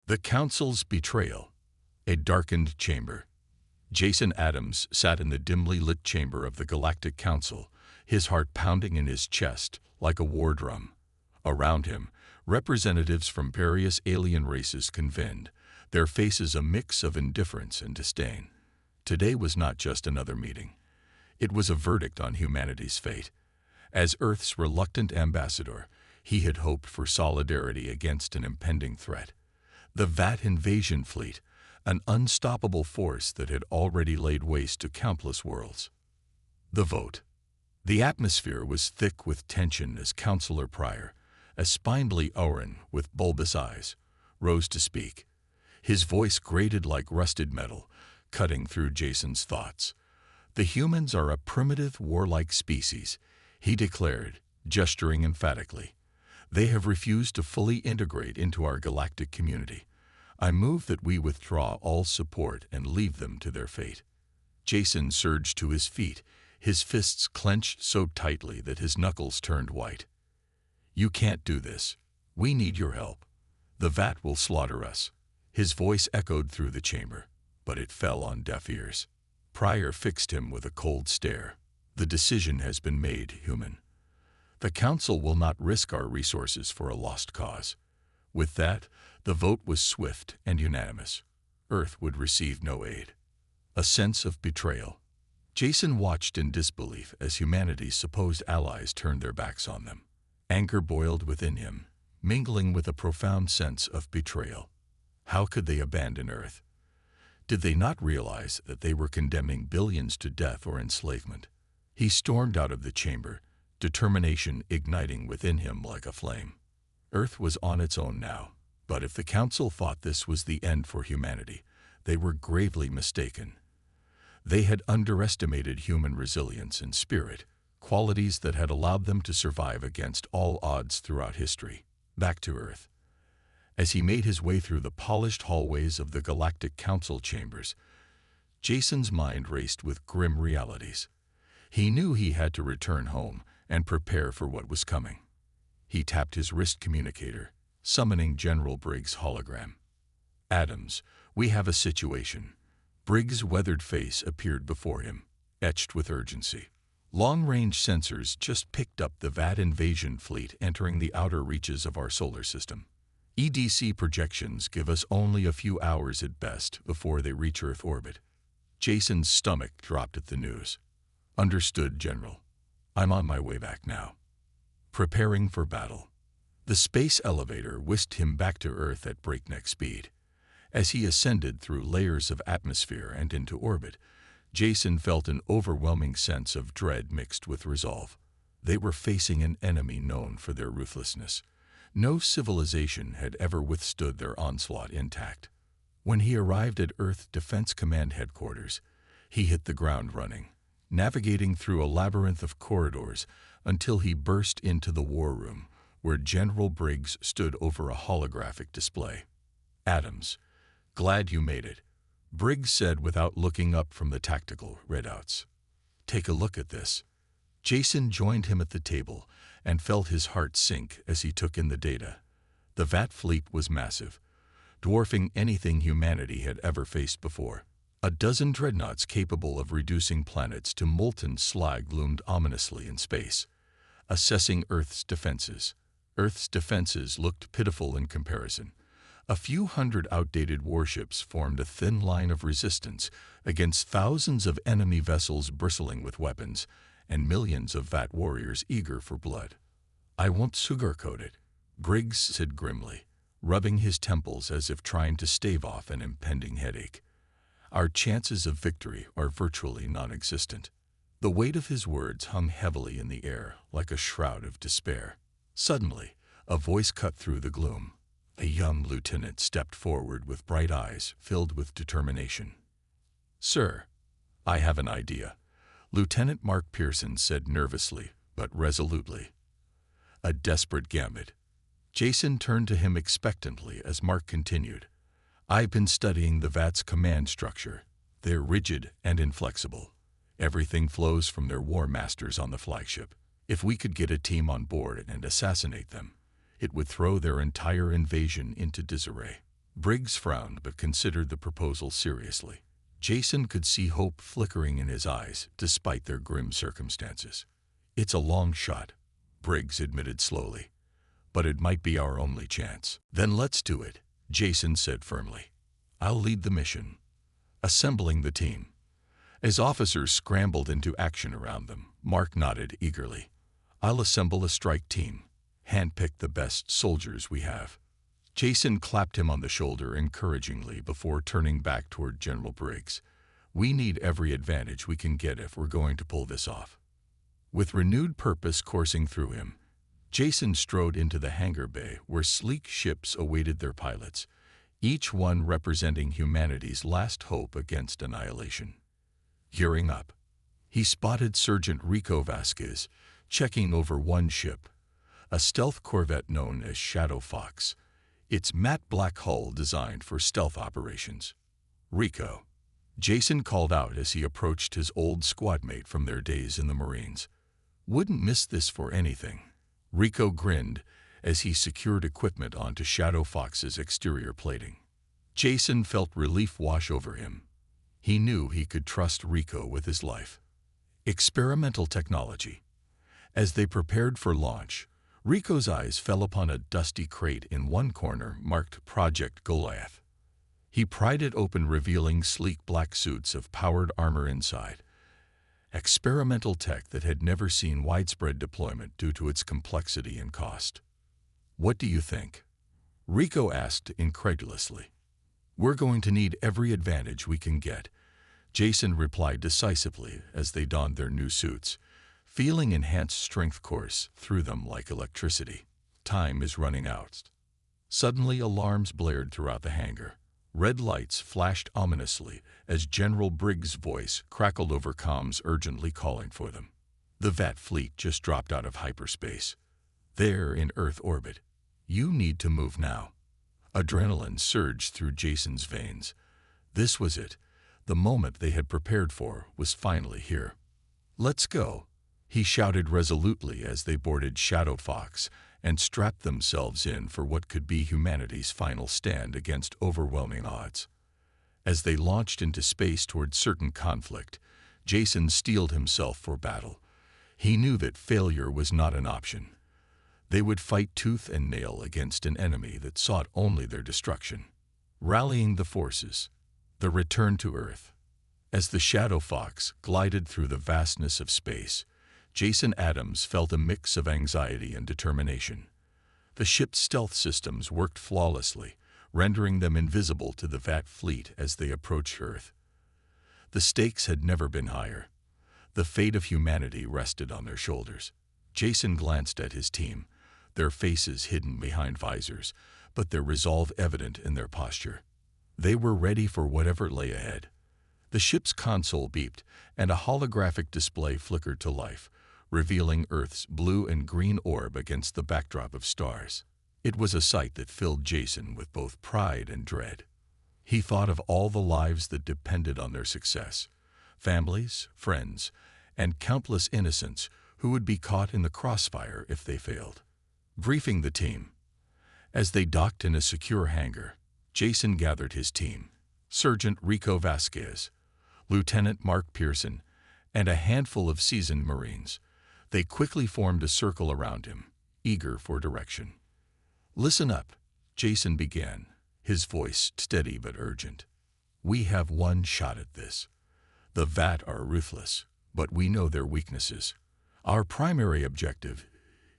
The Council's betrayal. A darkened chamber. Jason Adams sat in the dimly lit chamber of the Galactic Council, his heart pounding in his chest like a war drum. Around him, representatives from various alien races convened, their faces a mix of indifference and disdain. Today was not just another meeting. It was a verdict on humanity's fate. As Earth's reluctant ambassador, he had hoped for solidarity against an impending threat. The Vat invasion fleet, an unstoppable force that had already laid waste to countless worlds. The vote. The atmosphere was thick with tension as Councillor Pryor, a spindly Orin with bulbous eyes, rose to speak. His voice grated like rusted metal, cutting through Jason's thoughts. "The humans are a primitive, warlike species," he declared, gesturing emphatically. "They have refused to fully integrate into our galactic community. I move that we withdraw all support and leave them to their fate." Jason surged to his feet, his fists clenched so tightly that his knuckles turned white. "You can't do this. We need your help. The Vat will slaughter us." His voice echoed through the chamber, but it fell on deaf ears. Pryor fixed him with a cold stare. "The decision has been made, human. The Council will not risk our resources for a lost cause." With that, the vote was swift and unanimous. Earth would receive no aid. A sense of betrayal. Jason watched in disbelief as humanity's supposed allies turned their backs on them. Anger boiled within him, mingling with a profound sense of betrayal. How could they abandon Earth? Did they not realize that they were condemning billions to death or enslavement? He stormed out of the chamber, determination igniting within him like a flame. Earth was on its own now, but if the Council thought this was the end for humanity, they were gravely mistaken. They had underestimated human resilience and spirit, qualities that had allowed them to survive against all odds throughout history. Back to Earth. As he made his way through the polished hallways of the Galactic Council chambers, Jason's mind raced with grim realities. He knew he had to return home and prepare for what was coming. He tapped his wrist communicator, summoning General Briggs' hologram. "Adams, we have a situation." Briggs' weathered face appeared before him, etched with urgency. "Long-range sensors just picked up the Vat invasion fleet entering the outer reaches of our solar system. EDC projections give us only a few hours at best before they reach Earth orbit." Jason's stomach dropped at the news. "Understood, General. I'm on my way back now." Preparing for battle. The space elevator whisked him back to Earth at breakneck speed. As he ascended through layers of atmosphere and into orbit, Jason felt an overwhelming sense of dread mixed with resolve. They were facing an enemy known for their ruthlessness. No civilization had ever withstood their onslaught intact. When he arrived at Earth Defense Command headquarters, he hit the ground running, navigating through a labyrinth of corridors until he burst into the war room, where General Briggs stood over a holographic display. "Adams, glad you made it," Briggs said without looking up from the tactical readouts. "Take a look at this." Jason joined him at the table and felt his heart sink as he took in the data. The Vat fleet was massive, dwarfing anything humanity had ever faced before. A dozen dreadnoughts capable of reducing planets to molten slag loomed ominously in space, assessing Earth's defenses. Earth's defenses looked pitiful in comparison. A few hundred outdated warships formed a thin line of resistance against thousands of enemy vessels bristling with weapons, and millions of Vat warriors eager for blood. "I won't sugarcoat it," Briggs said grimly, rubbing his temples as if trying to stave off an impending headache. "Our chances of victory are virtually non-existent." The weight of his words hung heavily in the air like a shroud of despair. Suddenly, a voice cut through the gloom. A young lieutenant stepped forward with bright eyes filled with determination. "Sir, I have an idea," Lieutenant Mark Pearson said nervously but resolutely. A desperate gambit. Jason turned to him expectantly as Mark continued. "I've been studying the Vat's command structure. They're rigid and inflexible. Everything flows from their war masters on the flagship. If we could get a team on board and assassinate them, it would throw their entire invasion into disarray." Briggs frowned but considered the proposal seriously. Jason could see hope flickering in his eyes despite their grim circumstances. "It's a long shot," Briggs admitted slowly, "but it might be our only chance." "Then let's do it," Jason said firmly. "I'll lead the mission." Assembling the team. As officers scrambled into action around them, Mark nodded eagerly. "I'll assemble a strike team. Handpick the best soldiers we have." Jason clapped him on the shoulder encouragingly before turning back toward General Briggs. "We need every advantage we can get if we're going to pull this off." With renewed purpose coursing through him, Jason strode into the hangar bay where sleek ships awaited their pilots, each one representing humanity's last hope against annihilation. Gearing up, he spotted Sergeant Rico Vasquez checking over one ship, a stealth corvette known as Shadow Fox, its matte black hull designed for stealth operations. "Rico," Jason called out as he approached his old squadmate from their days in the Marines. "Wouldn't miss this for anything." Rico grinned as he secured equipment onto Shadow Fox's exterior plating. Jason felt relief wash over him. He knew he could trust Rico with his life. Experimental technology. As they prepared for launch, Rico's eyes fell upon a dusty crate in one corner marked Project Goliath. He pried it open, revealing sleek black suits of powered armor inside. Experimental tech that had never seen widespread deployment due to its complexity and cost. "What do you think?" Rico asked incredulously. "We're going to need every advantage we can get," Jason replied decisively as they donned their new suits, feeling enhanced strength course through them like electricity. "Time is running out." Suddenly alarms blared throughout the hangar. Red lights flashed ominously as General Briggs' voice crackled over comms urgently calling for them. "The VAT fleet just dropped out of hyperspace. They're in Earth orbit. You need to move now." Adrenaline surged through Jason's veins. This was it. The moment they had prepared for was finally here. "Let's go," he shouted resolutely as they boarded Shadow Fox and strapped themselves in for what could be humanity's final stand against overwhelming odds. As they launched into space toward certain conflict, Jason steeled himself for battle. He knew that failure was not an option. They would fight tooth and nail against an enemy that sought only their destruction. Rallying the forces. The return to Earth. As the Shadow Fox glided through the vastness of space, Jason Adams felt a mix of anxiety and determination. The ship's stealth systems worked flawlessly, rendering them invisible to the VAT fleet as they approached Earth. The stakes had never been higher. The fate of humanity rested on their shoulders. Jason glanced at his team, their faces hidden behind visors, but their resolve evident in their posture. They were ready for whatever lay ahead. The ship's console beeped, and a holographic display flickered to life, revealing Earth's blue and green orb against the backdrop of stars. It was a sight that filled Jason with both pride and dread. He thought of all the lives that depended on their success, families, friends, and countless innocents who would be caught in the crossfire if they failed. Briefing the team. As they docked in a secure hangar, Jason gathered his team, Sergeant Rico Vasquez, Lieutenant Mark Pearson, and a handful of seasoned Marines. They quickly formed a circle around him, eager for direction. "Listen up," Jason began, his voice steady but urgent. "We have one shot at this. The VAT are ruthless, but we know their weaknesses. Our primary objective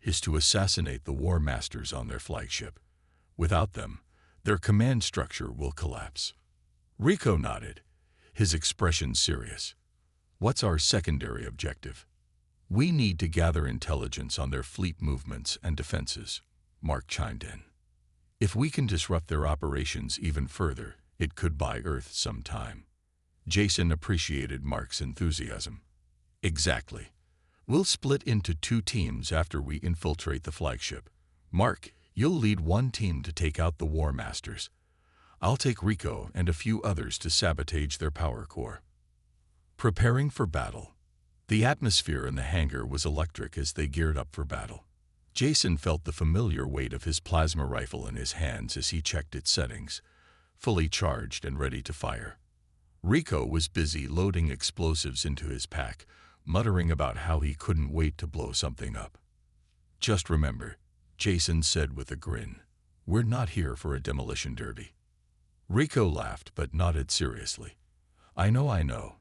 is to assassinate the War Masters on their flagship. Without them, their command structure will collapse." Rico nodded, his expression serious. "What's our secondary objective?" "We need to gather intelligence on their fleet movements and defenses," Mark chimed in. "If we can disrupt their operations even further, it could buy Earth some time." Jason appreciated Mark's enthusiasm. "Exactly. We'll split into 2 teams after we infiltrate the flagship. Mark, you'll lead one team to take out the War Masters. I'll take Rico and a few others to sabotage their power core." Preparing for battle. The atmosphere in the hangar was electric as they geared up for battle. Jason felt the familiar weight of his plasma rifle in his hands as he checked its settings, fully charged and ready to fire. Rico was busy loading explosives into his pack, muttering about how he couldn't wait to blow something up. "Just remember," Jason said with a grin, "we're not here for a demolition derby." Rico laughed but nodded seriously. I know,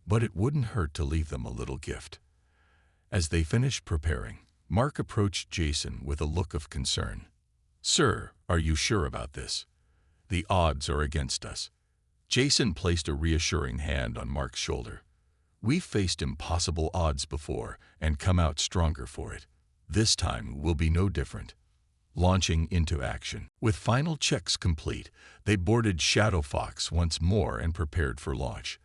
but it wouldn't hurt to leave them a little gift." As they finished preparing, Mark approached Jason with a look of concern. "Sir, are you sure about this? The odds are against us." Jason placed a reassuring hand on Mark's shoulder. "We've faced impossible odds before and come out stronger for it. This time will be no different." Launching into action. With final checks complete, they boarded Shadow Fox once more and prepared for launch.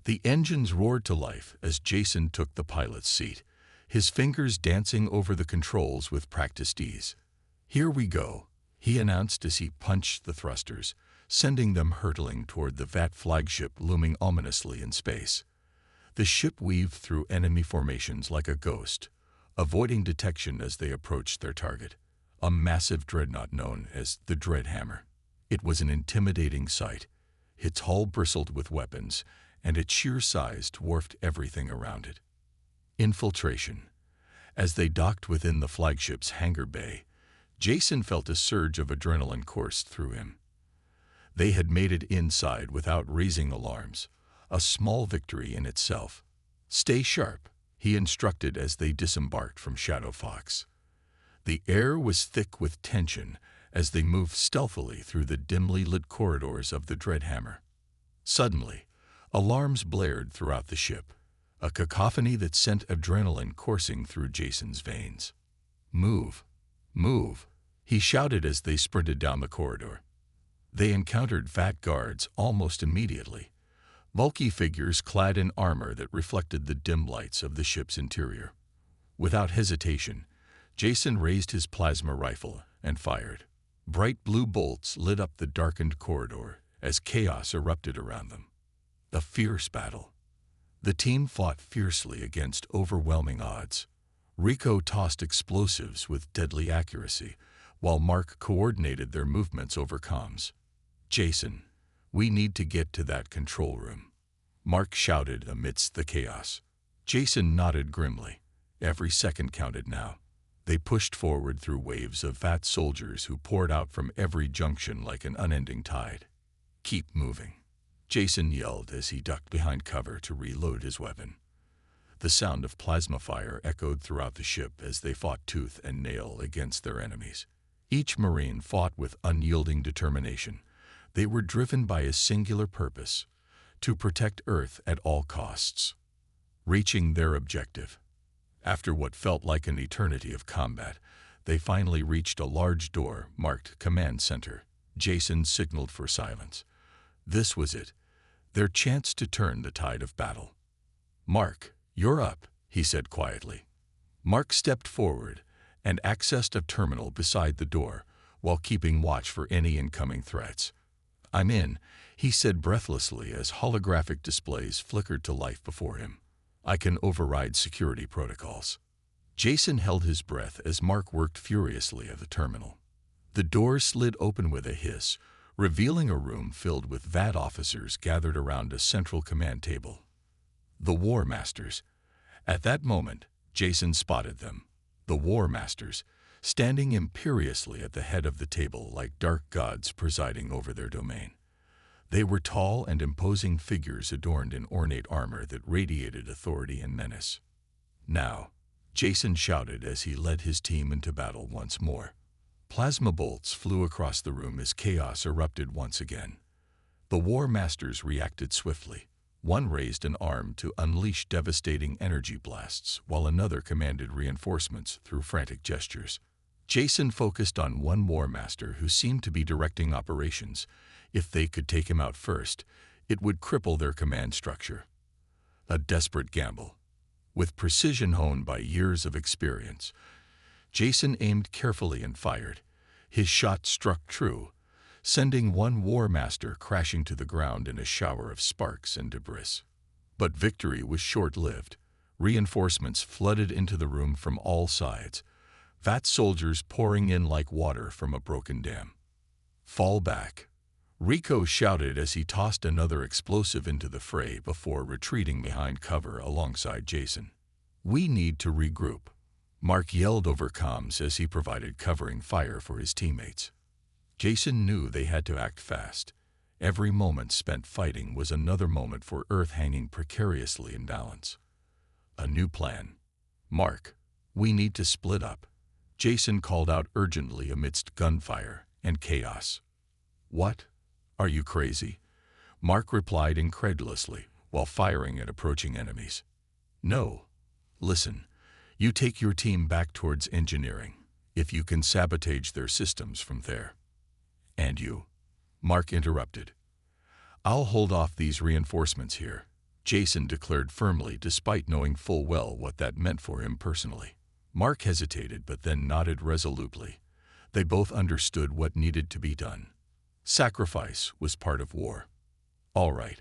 The engines roared to life as Jason took the pilot's seat, his fingers dancing over the controls with practiced ease. "Here we go," he announced as he punched the thrusters, sending them hurtling toward the VAT flagship looming ominously in space. The ship weaved through enemy formations like a ghost, avoiding detection as they approached their target, a massive dreadnought known as the Dreadhammer. It was an intimidating sight. Its hull bristled with weapons, and its sheer size dwarfed everything around it. Infiltration. As they docked within the flagship's hangar bay, Jason felt a surge of adrenaline course through him. They had made it inside without raising alarms, a small victory in itself. "Stay sharp," he instructed as they disembarked from Shadow Fox. The air was thick with tension as they moved stealthily through the dimly lit corridors of the Dreadhammer. Suddenly, alarms blared throughout the ship, a cacophony that sent adrenaline coursing through Jason's veins. "Move! Move!" he shouted as they sprinted down the corridor. They encountered VAT guards almost immediately, bulky figures clad in armor that reflected the dim lights of the ship's interior. Without hesitation, Jason raised his plasma rifle and fired. Bright blue bolts lit up the darkened corridor as chaos erupted around them. A fierce battle. The team fought fiercely against overwhelming odds. Rico tossed explosives with deadly accuracy, while Mark coordinated their movements over comms. "Jason, we need to get to that control room," Mark shouted amidst the chaos. Jason nodded grimly. Every second counted now. They pushed forward through waves of VAT soldiers who poured out from every junction like an unending tide. "Keep moving," Jason yelled as he ducked behind cover to reload his weapon. The sound of plasma fire echoed throughout the ship as they fought tooth and nail against their enemies. Each Marine fought with unyielding determination. They were driven by a singular purpose: to protect Earth at all costs. Reaching their objective. After what felt like an eternity of combat, they finally reached a large door marked Command Center. Jason signaled for silence. This was it, their chance to turn the tide of battle. "Mark, you're up," he said quietly. Mark stepped forward and accessed a terminal beside the door while keeping watch for any incoming threats. "I'm in," he said breathlessly as holographic displays flickered to life before him. "I can override security protocols." Jason held his breath as Mark worked furiously at the terminal. The door slid open with a hiss, revealing a room filled with VAT officers gathered around a central command table. The War Masters. At that moment, Jason spotted them. The War Masters, standing imperiously at the head of the table like dark gods presiding over their domain. They were tall and imposing figures adorned in ornate armor that radiated authority and menace. "Now," Jason shouted as he led his team into battle once more. Plasma bolts flew across the room as chaos erupted once again. The War Masters reacted swiftly. One raised an arm to unleash devastating energy blasts, while another commanded reinforcements through frantic gestures. Jason focused on one War Master who seemed to be directing operations. If they could take him out first, it would cripple their command structure. A desperate gamble. With precision honed by years of experience, Jason aimed carefully and fired. His shot struck true, sending one War Master crashing to the ground in a shower of sparks and debris. But victory was short-lived. Reinforcements flooded into the room from all sides, VAT soldiers pouring in like water from a broken dam. "Fall back," Rico shouted as he tossed another explosive into the fray before retreating behind cover alongside Jason. "We need to regroup," Mark yelled over comms as he provided covering fire for his teammates. Jason knew they had to act fast. Every moment spent fighting was another moment for Earth hanging precariously in balance. A new plan. "Mark, we need to split up," Jason called out urgently amidst gunfire and chaos. "What? Are you crazy?" Mark replied incredulously while firing at approaching enemies. "No. Listen, you take your team back towards engineering, if you can sabotage their systems from there." "And you?" Mark interrupted. "I'll hold off these reinforcements here," Jason declared firmly despite knowing full well what that meant for him personally. Mark hesitated but then nodded resolutely. They both understood what needed to be done. Sacrifice was part of war. "All right,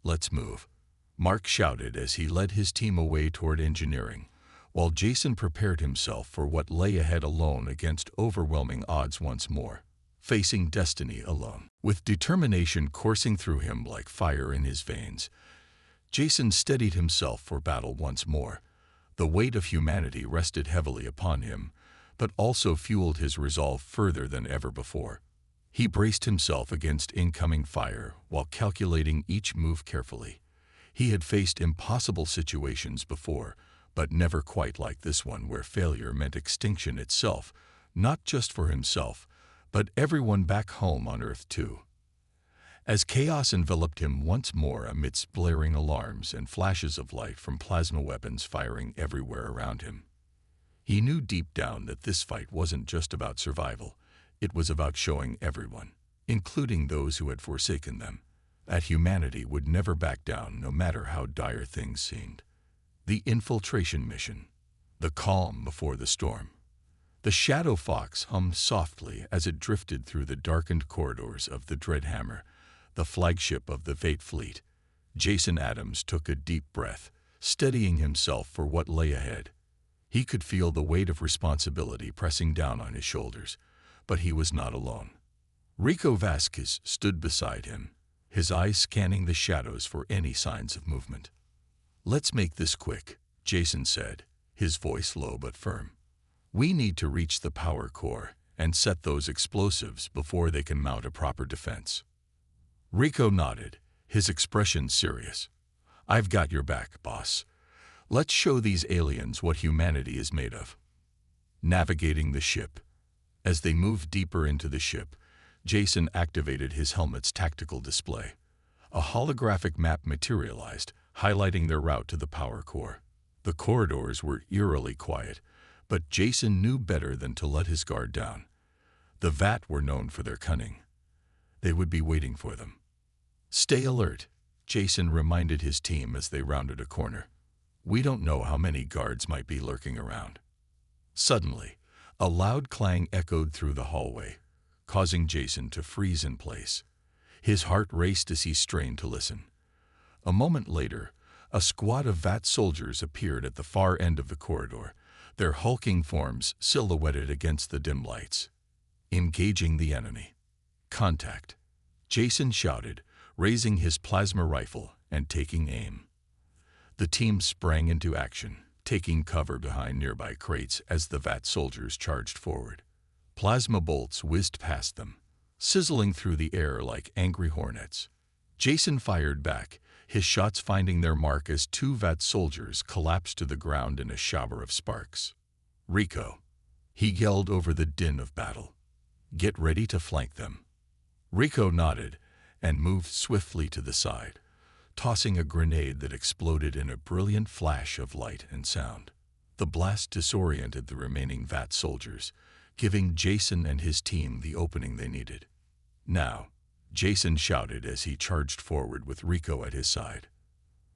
let's move," Mark shouted as he led his team away toward engineering, while Jason prepared himself for what lay ahead alone against overwhelming odds once more, facing destiny alone. With determination coursing through him like fire in his veins, Jason steadied himself for battle once more. The weight of humanity rested heavily upon him, but also fueled his resolve further than ever before. He braced himself against incoming fire while calculating each move carefully. He had faced impossible situations before, but never quite like this one where failure meant extinction itself, not just for himself, but everyone back home on Earth too. As chaos enveloped him once more amidst blaring alarms and flashes of light from plasma weapons firing everywhere around him, he knew deep down that this fight wasn't just about survival. It was about showing everyone, including those who had forsaken them, that humanity would never back down no matter how dire things seemed. The infiltration mission. The calm before the storm. The Shadow Fox hummed softly as it drifted through the darkened corridors of the Dreadhammer, the flagship of the Fate Fleet. Jason Adams took a deep breath, steadying himself for what lay ahead. He could feel the weight of responsibility pressing down on his shoulders, but he was not alone. Rico Vasquez stood beside him, his eyes scanning the shadows for any signs of movement. "Let's make this quick," Jason said, his voice low but firm. "We need to reach the power core and set those explosives before they can mount a proper defense." Rico nodded, his expression serious. "I've got your back, boss. Let's show these aliens what humanity is made of." Navigating the ship. As they moved deeper into the ship, Jason activated his helmet's tactical display. A holographic map materialized, highlighting their route to the power core. The corridors were eerily quiet, but Jason knew better than to let his guard down. The VAT were known for their cunning. They would be waiting for them. "Stay alert," Jason reminded his team as they rounded a corner. "We don't know how many guards might be lurking around." Suddenly, a loud clang echoed through the hallway, causing Jason to freeze in place. His heart raced as he strained to listen. A moment later, a squad of VAT soldiers appeared at the far end of the corridor, their hulking forms silhouetted against the dim lights. "Engaging the enemy." "Contact," Jason shouted, raising his plasma rifle and taking aim. The team sprang into action, taking cover behind nearby crates as the VAT soldiers charged forward. Plasma bolts whizzed past them, sizzling through the air like angry hornets. Jason fired back, his shots finding their mark as two VAT soldiers collapsed to the ground in a shower of sparks. "Rico," he yelled over the din of battle. "Get ready to flank them." Rico nodded and moved swiftly to the side, tossing a grenade that exploded in a brilliant flash of light and sound. The blast disoriented the remaining VAT soldiers, giving Jason and his team the opening they needed. "Now," Jason shouted as he charged forward with Rico at his side.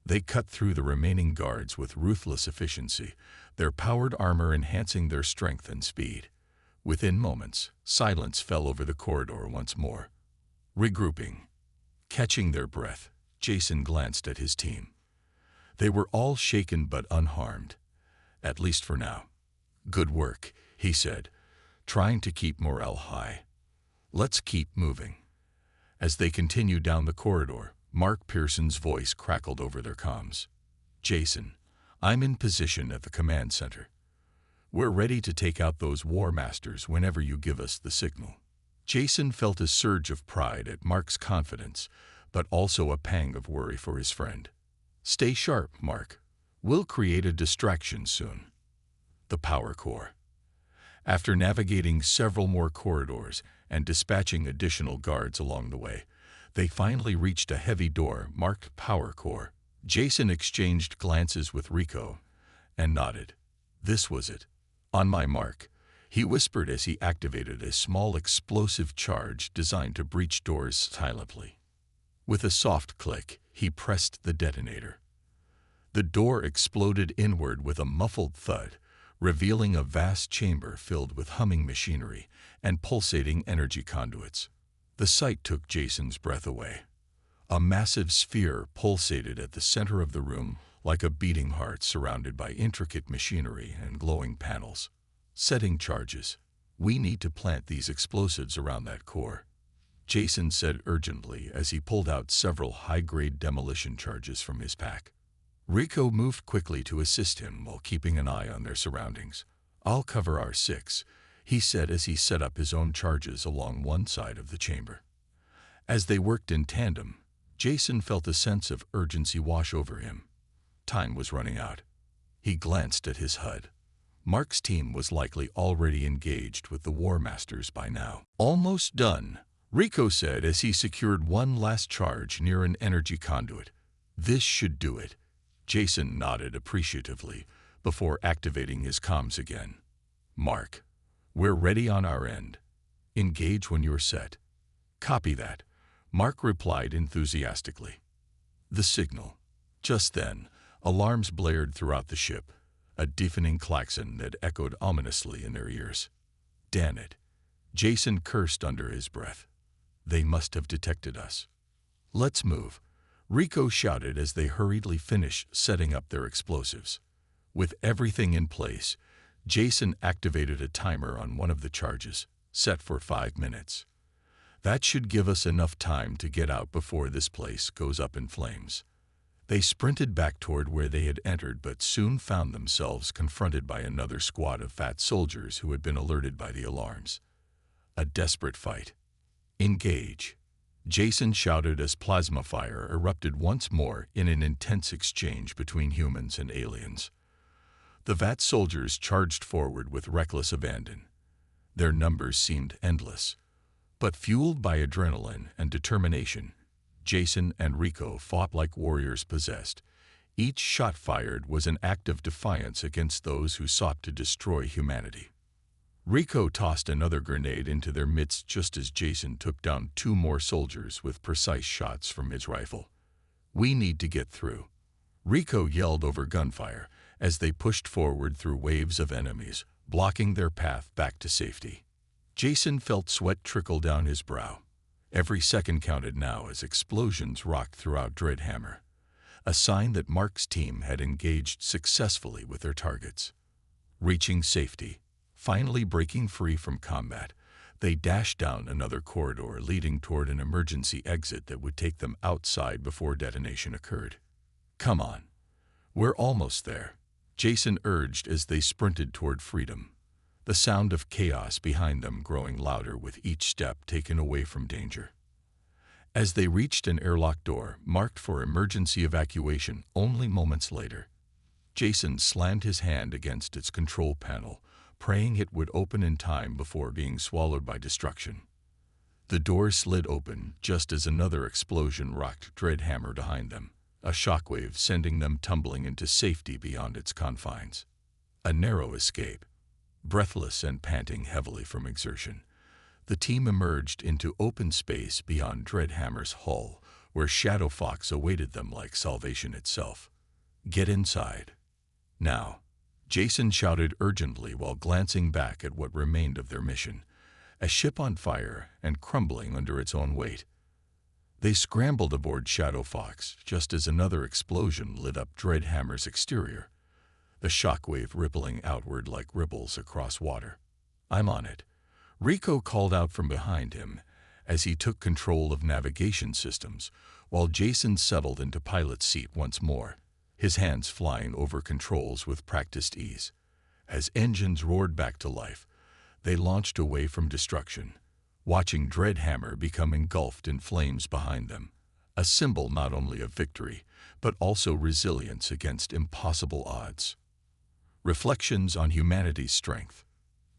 They cut through the remaining guards with ruthless efficiency, their powered armor enhancing their strength and speed. Within moments, silence fell over the corridor once more. Regrouping. Catching their breath, Jason glanced at his team. They were all shaken but unharmed, at least for now. "Good work," he said, trying to keep morale high. "Let's keep moving." As they continued down the corridor, Mark Pearson's voice crackled over their comms. "Jason, I'm in position at the command center. We're ready to take out those war masters whenever you give us the signal." Jason felt a surge of pride at Mark's confidence, but also a pang of worry for his friend. "Stay sharp, Mark. We'll create a distraction soon." The power core. After navigating several more corridors and dispatching additional guards along the way, they finally reached a heavy door marked Power Core. Jason exchanged glances with Rico and nodded. This was it. "On my mark," he whispered as he activated a small explosive charge designed to breach doors silently. With a soft click, he pressed the detonator. The door exploded inward with a muffled thud, revealing a vast chamber filled with humming machinery and pulsating energy conduits. The sight took Jason's breath away. A massive sphere pulsated at the center of the room like a beating heart surrounded by intricate machinery and glowing panels. "Setting charges. We need to plant these explosives around that core," Jason said urgently as he pulled out several high-grade demolition charges from his pack. Rico moved quickly to assist him while keeping an eye on their surroundings. "I'll cover our 6, he said as he set up his own charges along one side of the chamber. As they worked in tandem, Jason felt a sense of urgency wash over him. Time was running out. He glanced at his HUD. Mark's team was likely already engaged with the War Masters by now. "Almost done," Rico said as he secured one last charge near an energy conduit. "This should do it." Jason nodded appreciatively before activating his comms again. "Mark, we're ready on our end. Engage when you're set." "Copy that," Mark replied enthusiastically. The signal. Just then, alarms blared throughout the ship, a deafening klaxon that echoed ominously in their ears. "Damn it," Jason cursed under his breath. "They must have detected us." "Let's move," Rico shouted as they hurriedly finished setting up their explosives. With everything in place, Jason activated a timer on one of the charges, set for 5 minutes. "That should give us enough time to get out before this place goes up in flames." They sprinted back toward where they had entered but soon found themselves confronted by another squad of fat soldiers who had been alerted by the alarms. A desperate fight. "Engage," Jason shouted as plasma fire erupted once more in an intense exchange between humans and aliens. The Vat soldiers charged forward with reckless abandon. Their numbers seemed endless, but fueled by adrenaline and determination, Jason and Rico fought like warriors possessed. Each shot fired was an act of defiance against those who sought to destroy humanity. Rico tossed another grenade into their midst just as Jason took down 2 more soldiers with precise shots from his rifle. "We need to get through," Rico yelled over gunfire as they pushed forward through waves of enemies, blocking their path back to safety. Jason felt sweat trickle down his brow. Every second counted now as explosions rocked throughout Dreadhammer, a sign that Mark's team had engaged successfully with their targets. Reaching safety, finally breaking free from combat, they dashed down another corridor leading toward an emergency exit that would take them outside before detonation occurred. "Come on, we're almost there," Jason urged as they sprinted toward freedom, the sound of chaos behind them growing louder with each step taken away from danger. As they reached an airlock door marked for emergency evacuation only moments later, Jason slammed his hand against its control panel, praying it would open in time before being swallowed by destruction. The door slid open just as another explosion rocked Dreadhammer behind them, a shockwave sending them tumbling into safety beyond its confines. A narrow escape. Breathless and panting heavily from exertion, the team emerged into open space beyond Dreadhammer's hull, where Shadow Fox awaited them like salvation itself. "Get inside. Now," Jason shouted urgently while glancing back at what remained of their mission, a ship on fire and crumbling under its own weight. They scrambled aboard Shadow Fox just as another explosion lit up Dreadhammer's exterior, the shockwave rippling outward like ripples across water. "I'm on it," Rico called out from behind him as he took control of navigation systems, while Jason settled into pilot's seat once more, his hands flying over controls with practiced ease. As engines roared back to life, they launched away from destruction, watching Dreadhammer become engulfed in flames behind them, a symbol not only of victory, but also resilience against impossible odds. Reflections on humanity's strength.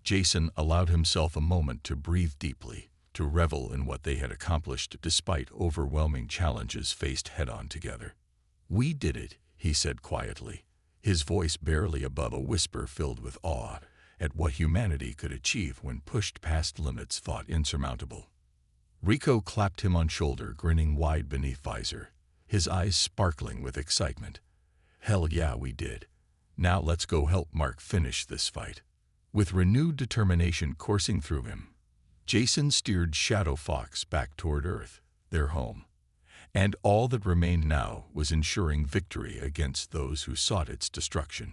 Jason allowed himself a moment to breathe deeply, to revel in what they had accomplished despite overwhelming challenges faced head-on together. "We did it," he said quietly, his voice barely above a whisper filled with awe at what humanity could achieve when pushed past limits thought insurmountable. Rico clapped him on shoulder, grinning wide beneath visor, his eyes sparkling with excitement. "Hell yeah, we did. Now let's go help Mark finish this fight." With renewed determination coursing through him, Jason steered Shadow Fox back toward Earth, their home. And all that remained now was ensuring victory against those who sought its destruction.